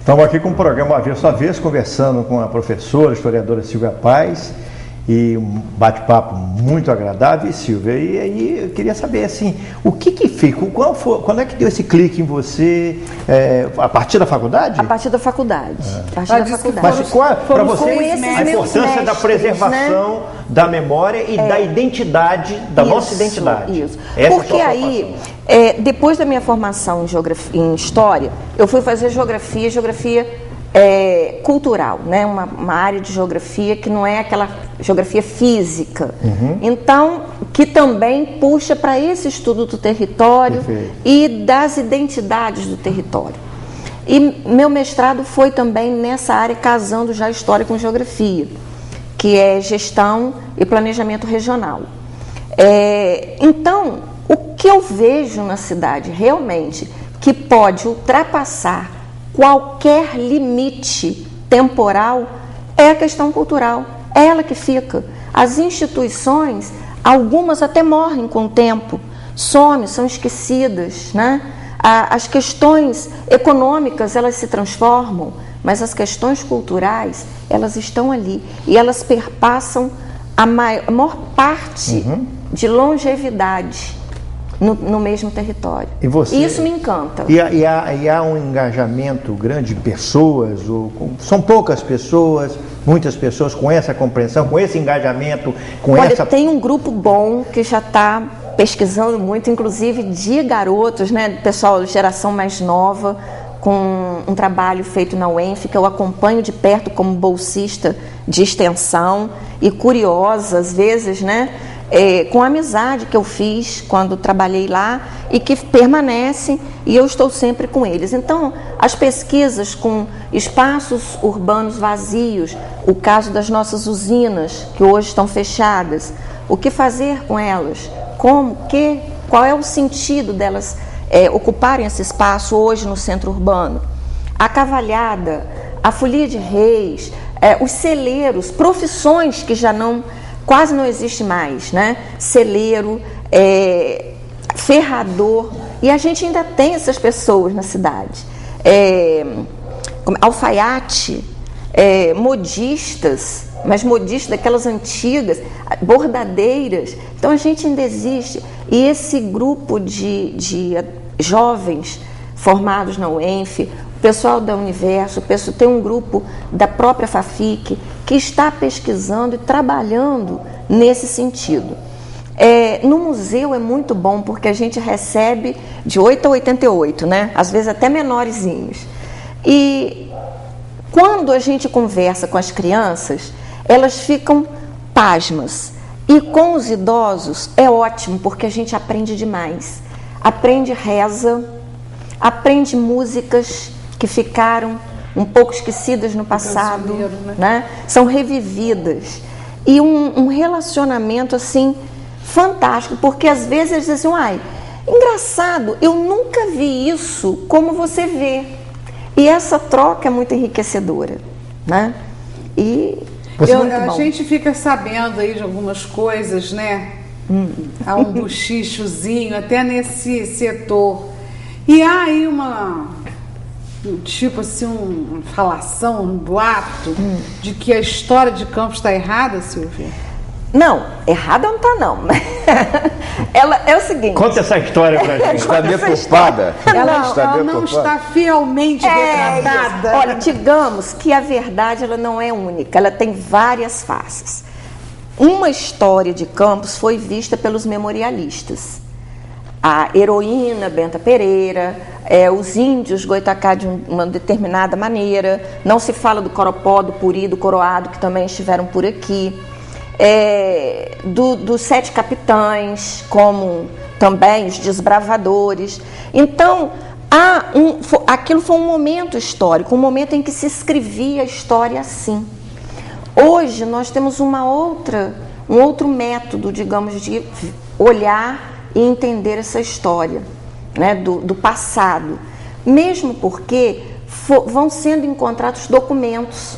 Estamos aqui com o programa Avesso a Avesso, conversando com a professora, historiadora Silvia Paz, e um bate-papo muito agradável, Silvia. E aí eu queria saber, assim, o que fica, quando é que deu esse clique em você, a partir da faculdade? A partir da faculdade. Mas qual, para você, a importância da preservação, né, da memória e da identidade, da nossa identidade? Isso. Porque aí, depois da minha formação em História, eu fui fazer Geografia cultural, né? Uma área de geografia que não é aquela geografia física. Então, que também puxa para esse estudo do território. Perfeito. E das identidades do território. E meu mestrado foi também nessa área, casando já História com Geografia, que é Gestão e Planejamento Regional. Então, o que eu vejo na cidade realmente que pode ultrapassar qualquer limite temporal é a questão cultural, é ela que fica. As instituições, algumas até morrem com o tempo, somem, são esquecidas, né? As questões econômicas, elas se transformam, mas as questões culturais, elas estão ali e elas perpassam a maior parte de longevidade no mesmo território. E você, isso me encanta. E há um engajamento grande de pessoas, são poucas pessoas, muitas pessoas com essa compreensão, com esse engajamento, Olha, tem um grupo bom que já está pesquisando muito, inclusive de garotos, né, pessoal de geração mais nova, com um trabalho feito na UENF, que eu acompanho de perto como bolsista de extensão e curiosa, às vezes, né, com a amizade que eu fiz quando trabalhei lá e que permanece, e eu estou sempre com eles. Então, as pesquisas com espaços urbanos vazios, o caso das nossas usinas, que hoje estão fechadas, o que fazer com elas? Qual é o sentido delas ocuparem esse espaço hoje no centro urbano? A cavalhada, a folia de reis, os celeiros, profissões que já quase não existe mais, né? Celeiro, ferrador, e a gente ainda tem essas pessoas na cidade. Alfaiate, modistas, mas modistas daquelas antigas, bordadeiras. Então a gente ainda existe. E esse grupo de jovens formados na UENF, o pessoal da Universo, tem um grupo da própria FAFIC que está pesquisando e trabalhando nesse sentido. No museu é muito bom, porque a gente recebe de 8 a 88, né? Às vezes até menorzinhos. E quando a gente conversa com as crianças, elas ficam pasmas. E com os idosos é ótimo, porque a gente aprende demais. Aprende reza, aprende músicas que ficaram um pouco esquecidas no passado, né? São revividas. E um relacionamento assim fantástico, porque às vezes eles dizem assim, engraçado, eu nunca vi isso como você vê. E essa troca é muito enriquecedora, né? E a gente fica sabendo aí de algumas coisas, né? Há um bochichozinho até nesse setor. E há aí tipo assim, uma falação, um boato de que a história de Campos está errada, Silvia? Não, errada não está, não. Ela é o seguinte... Conta essa história pra gente. Está deturpada. Ela não está fielmente retratada. Olha, digamos que a verdade ela não é única, ela tem várias faces. Uma história de Campos foi vista pelos memorialistas. A heroína Benta Pereira, os índios Goitacá de uma determinada maneira, não se fala do Coropó, do Puri, do Coroado, que também estiveram por aqui, dos 7 capitães, como também os desbravadores. Então, aquilo foi um momento histórico, um momento em que se escrevia a história assim. Hoje nós temos um outro método, digamos, de olhar e entender essa história, né, do passado, mesmo porque vão sendo encontrados documentos,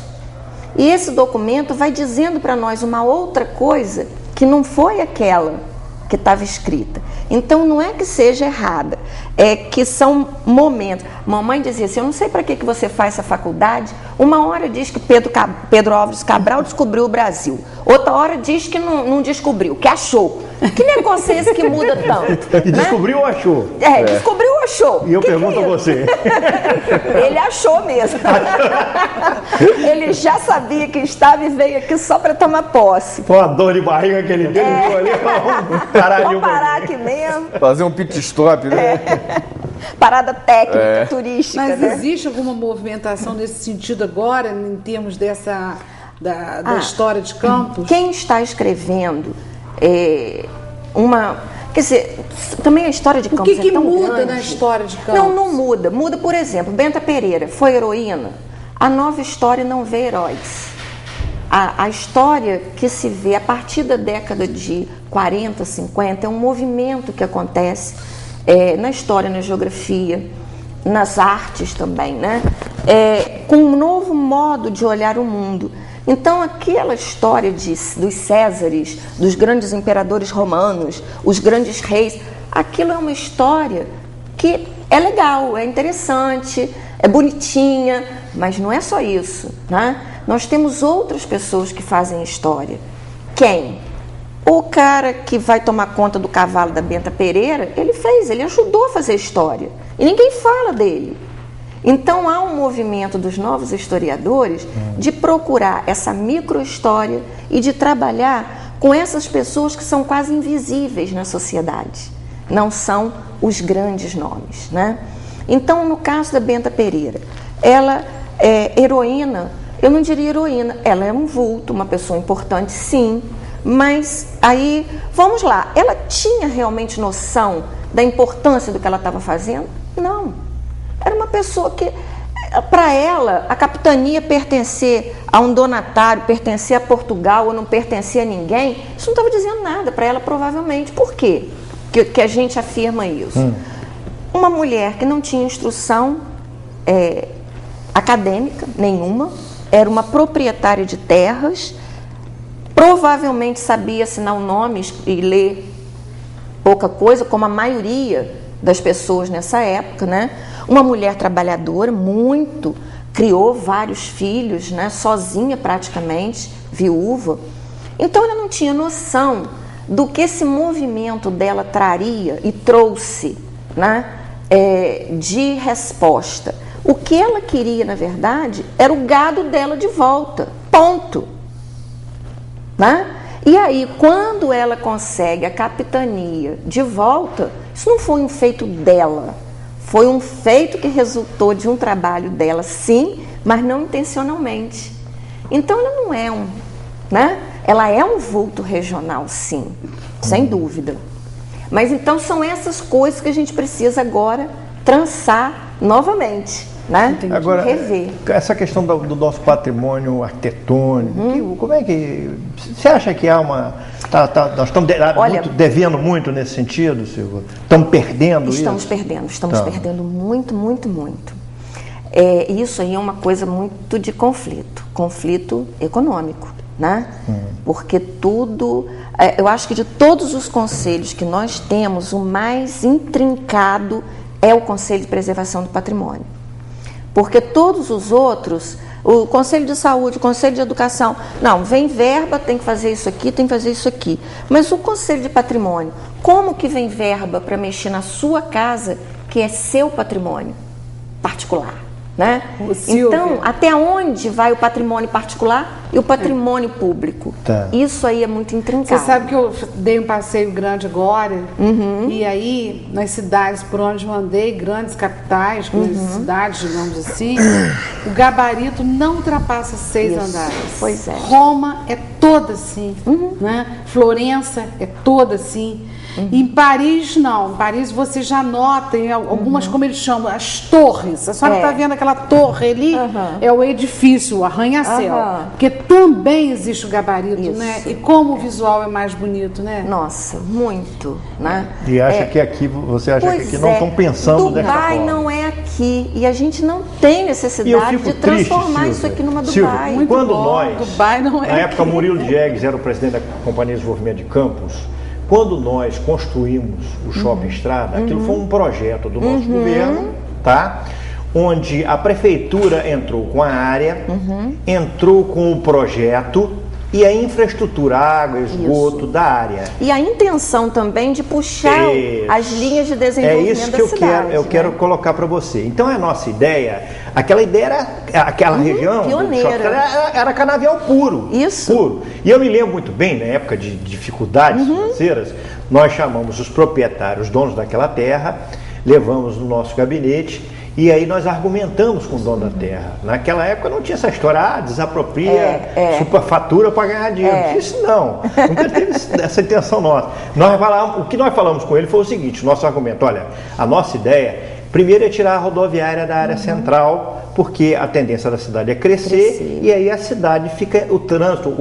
e esse documento vai dizendo para nós uma outra coisa que não foi aquela que estava escrita. Então não é que seja errada, é que são momentos. Mamãe dizia assim, eu não sei para que você faz essa faculdade. Uma hora diz que Pedro Álvares Cabral descobriu o Brasil, outra hora diz que não descobriu, que achou. Que negócio é esse que muda tanto? E descobriu ou achou? Descobriu ou achou? E eu pergunto a você. Ele achou mesmo. Ele já sabia que estava e veio aqui só para tomar posse. Foi uma dor de barriga que ele deu. Vamos parar aqui mesmo. Fazer um pit stop, né? Parada técnica, turística. Mas né? existe alguma movimentação nesse sentido agora, em termos da história de Campos? Quem está escrevendo quer dizer, também a história de Campos O que é tão muda grande. na história de Campos? Não muda. Muda, por exemplo, Benta Pereira foi heroína. A nova história não vê heróis. A história que se vê a partir da década de 40, 50 é um movimento que acontece na história, na geografia, nas artes também, né? Com um novo modo de olhar o mundo. Então, aquela história dos Césares, dos grandes imperadores romanos, os grandes reis, aquilo é uma história que é legal, é interessante, é bonitinha, mas não é só isso, né? Nós temos outras pessoas que fazem história. Quem? O cara que vai tomar conta do cavalo da Benta Pereira, ele ajudou a fazer história. E ninguém fala dele. Então há um movimento dos novos historiadores de procurar essa micro-história e de trabalhar com essas pessoas que são quase invisíveis na sociedade. Não são os grandes nomes, né? Então, no caso da Benta Pereira, ela é heroína, eu não diria heroína, ela é um vulto, uma pessoa importante, sim, mas aí, vamos lá, ela tinha realmente noção da importância do que ela estava fazendo? Não. Era uma pessoa que, para ela, a capitania pertencer a um donatário, pertencer a Portugal ou não pertencer a ninguém, isso não estava dizendo nada para ela, provavelmente. Por quê que a gente afirma isso? Uma mulher que não tinha instrução acadêmica nenhuma, era uma proprietária de terras, provavelmente sabia assinar o nome e ler pouca coisa, como a maioria das pessoas nessa época, né? Uma mulher trabalhadora, criou vários filhos, né? Sozinha praticamente, viúva. Então ela não tinha noção do que esse movimento dela traria e trouxe, né? De resposta. O que ela queria, na verdade, era o gado dela de volta, ponto. Né? E aí, quando ela consegue a capitania de volta, isso não foi um feito dela, foi um feito que resultou de um trabalho dela, sim, mas não intencionalmente. Então, ela não é né? Ela é um vulto regional, sim, sem dúvida. Mas então são essas coisas que a gente precisa agora trançar novamente, né? Agora, rever. Essa questão do nosso patrimônio arquitetônico, como é que... Você acha que há uma... nós estamos devendo muito nesse sentido, Silvia? Estamos perdendo isso? Estamos perdendo muito, muito, muito. Isso aí é uma coisa muito de conflito econômico, né? Porque tudo... eu acho que de todos os conselhos que nós temos, o mais intrincado é o Conselho de Preservação do Patrimônio. Porque todos os outros, o Conselho de Saúde, o Conselho de Educação, não, vem verba, tem que fazer isso aqui, tem que fazer isso aqui. Mas o Conselho de Patrimônio, como que vem verba para mexer na sua casa, que é seu patrimônio particular? Né? Então, até onde vai o patrimônio particular e o patrimônio público? Tá. Isso aí é muito intrincado. Você sabe que eu dei um passeio grande agora, e aí, nas cidades por onde eu andei, grandes capitais, grandes cidades, digamos assim, o gabarito não ultrapassa 6 andares. Pois é. Roma é toda assim, né? Florença é toda assim. Em Paris, não. Em Paris você já nota em algumas, como eles chamam, as torres. A senhora está vendo aquela torre ali? É o edifício, o arranha-céu. Porque também existe o gabarito, né? E como o visual é mais bonito, né? Nossa, muito, né? E acha que aqui, você acha que aqui não estão pensando dessa forma? Dubai não é aqui. E a gente não tem necessidade de transformar isso aqui numa Dubai. Quando nós, Dubai não é na época Murilo Diegues era o presidente da Companhia de Desenvolvimento de Campos, quando nós construímos o Shopping Estrada, aquilo foi um projeto do nosso governo, tá? Onde a prefeitura entrou com a área, entrou com o projeto e a infraestrutura, água, esgoto da área. E a intenção também de puxar as linhas de desenvolvimento da cidade. É isso que eu quero colocar para você. Então a nossa ideia, aquela ideia era, aquela região pioneira. Era canavial puro. Isso. Puro. E eu me lembro muito bem, na época de dificuldades financeiras, nós chamamos os proprietários, donos daquela terra, levamos no nosso gabinete. E aí nós argumentamos com o dono da terra. Naquela época não tinha essa história, desapropria, superfatura para ganhar dinheiro. Isso não, nunca teve essa intenção nossa. O que nós falamos com ele foi o seguinte, nosso argumento, olha, a nossa ideia, primeiro é tirar a rodoviária da área central, porque a tendência da cidade é crescer. E aí a cidade fica, o trânsito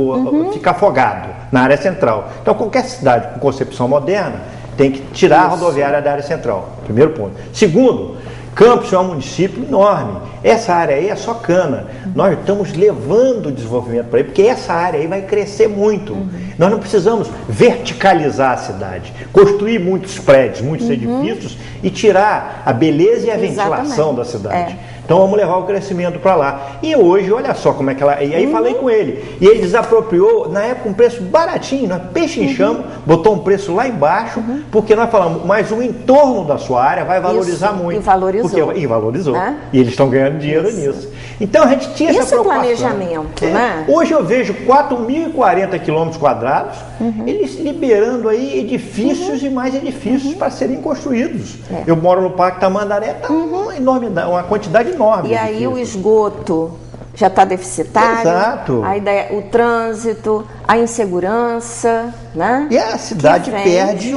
fica afogado na área central. Então qualquer cidade com concepção moderna tem que tirar a rodoviária da área central, primeiro ponto. Segundo, Campos é um município enorme. Essa área aí é só cana. Nós estamos levando o desenvolvimento para aí, porque essa área aí vai crescer muito. Nós não precisamos verticalizar a cidade, construir muitos prédios, muitos edifícios e tirar a beleza e a ventilação da cidade. Então vamos levar o crescimento para lá. E hoje, olha só como é que ela... E aí falei com ele. E ele desapropriou, na época, um preço baratinho, né? Peixe em chamo, botou um preço lá embaixo, porque nós falamos, mas o entorno da sua área vai valorizar muito. E valorizou. E valorizou. E eles estão ganhando dinheiro nisso. Então a gente tinha essa preocupação. Isso é planejamento, né? Hoje eu vejo 4.040 quilômetros quadrados, eles liberando aí edifícios e mais edifícios para serem construídos. Eu moro no Parque Tamandaré, está uma quantidade enorme. E aí o esgoto já está deficitário. Exato. Aí o trânsito, a insegurança, né? E a cidade perde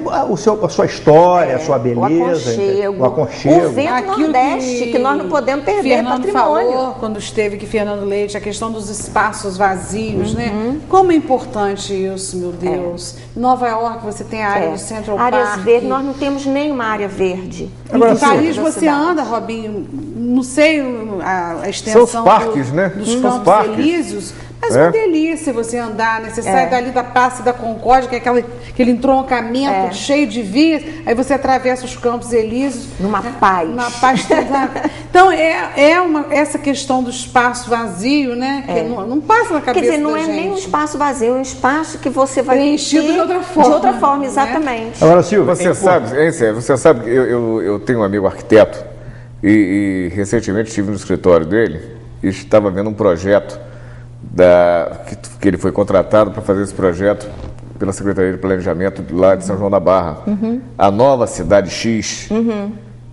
a sua história, a sua beleza, o aconchego. O vento nordeste, que nós não podemos perder Fernando patrimônio. falou, quando esteve aqui, Fernando Leite, a questão dos espaços vazios, né? Como é importante isso, meu Deus. Em Nova York você tem a área do Central Park. Áreas verdes, nós não temos nenhuma área verde. Em Paris você anda, Robinho, não sei a extensão São os parques, né? dos Campos Elíseos, mas uma delícia você andar, né? Você sai dali da Praça da Concórdia, que é aquele entroncamento cheio de vias, aí você atravessa os Campos Elíseos. Numa paz. Numa paz. Então, essa questão do espaço vazio, né? Que não passa na cabeça da gente. Quer dizer, não é nem um espaço vazio, é um espaço que você vai preenchido de outra forma. De outra forma, exatamente. Agora, Silvia, você sabe que eu tenho um amigo arquiteto e recentemente estive no escritório dele e estava vendo um projeto que ele foi contratado para fazer esse projeto pela Secretaria de Planejamento lá de São João da Barra. A nova cidade X,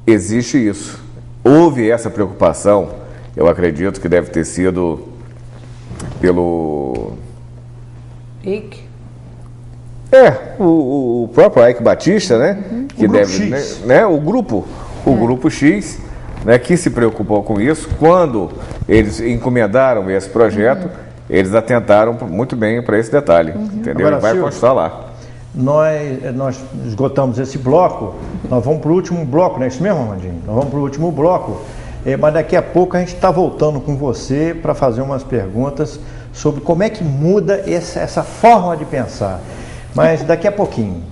existe isso. Houve essa preocupação, eu acredito que deve ter sido pelo... Ike? O próprio Ike Batista, né? Que o deve, Grupo X. né? O Grupo X, né, que se preocupou com isso. Quando eles encomendaram esse projeto, eles atentaram muito bem para esse detalhe, entendeu? Agora, Ele vai Silvio, constar lá. Nós esgotamos esse bloco, nós vamos para o último bloco, não é isso mesmo, Armandinho? Nós vamos para o último bloco, mas daqui a pouco a gente está voltando com você para fazer umas perguntas sobre como é que muda essa forma de pensar. Mas daqui a pouquinho.